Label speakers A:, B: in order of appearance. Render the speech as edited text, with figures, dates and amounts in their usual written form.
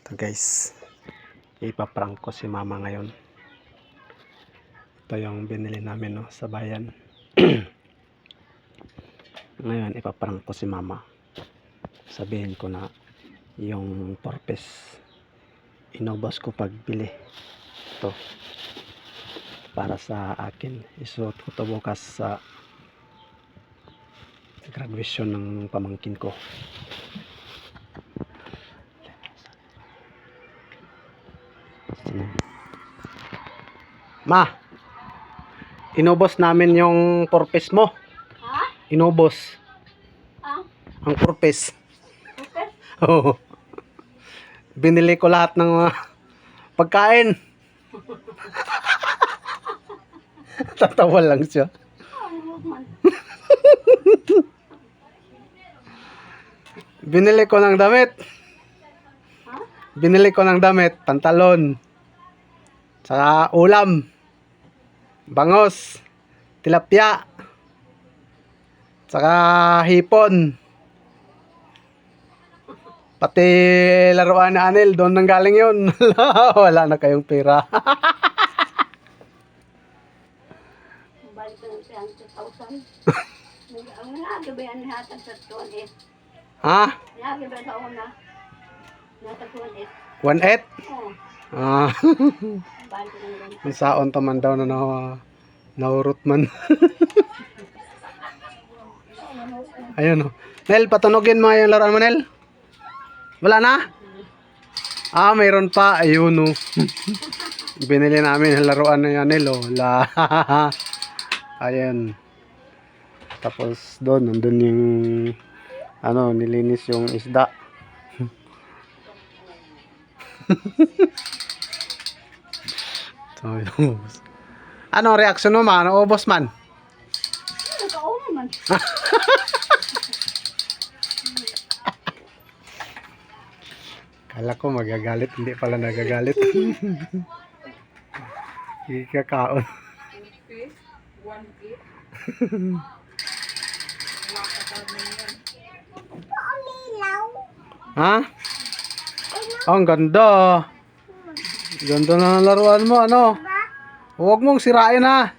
A: Ito guys, ipaprank ko si mama ngayon. Ito yung binili namin no, sa bayan. Ngayon ipaprank ko si mama. Sabihin ko na yung purpose inubos ko pagbili. Ito para sa akin. Isuot ko ito bukas sa graduation ng pamangkin ko. Ma, inubos namin yung purpose mo.
B: Ha?
A: Inubos. Ang purpose.
B: Okay.
A: Oo. Binili ko lahat ng pagkain. Tatawa lang siya. Binili ko ng damit. Binili ko ng damit, pantalon. Saka ulam. Bangos. Tilapia. Saka hipon. Pati laruan ni Anel, doon nang galing yun. Wala na kayong pera.
B: Balik ko siya ang 2,000. Ang nagabayan ni hatag sa 2,800.
A: Ha?
B: Nagabayan sa una. Natag 2,800.
A: 1.8?
B: Oo.
A: Ah.
B: Balik ko lang.
A: Ang saon taman daw na naurot man. Ayun o. Nel, patunogin mo yung laruan mo, Nel. Wala na? Ah, mayroon pa. Ayun o. Binili namin yung laruan na yan, Nel o. Ayan. Tapos doon, nandun yung nilinis yung isda. So, ano reaction mo man? Ubos man?
B: Nakaulo man.
A: Kala ko magagalit, hindi pala nagagalit. Ikakaon. Ha? Oh, ang ganda. Ganda na ng laruan mo, ano? Huwag mong sirain ha.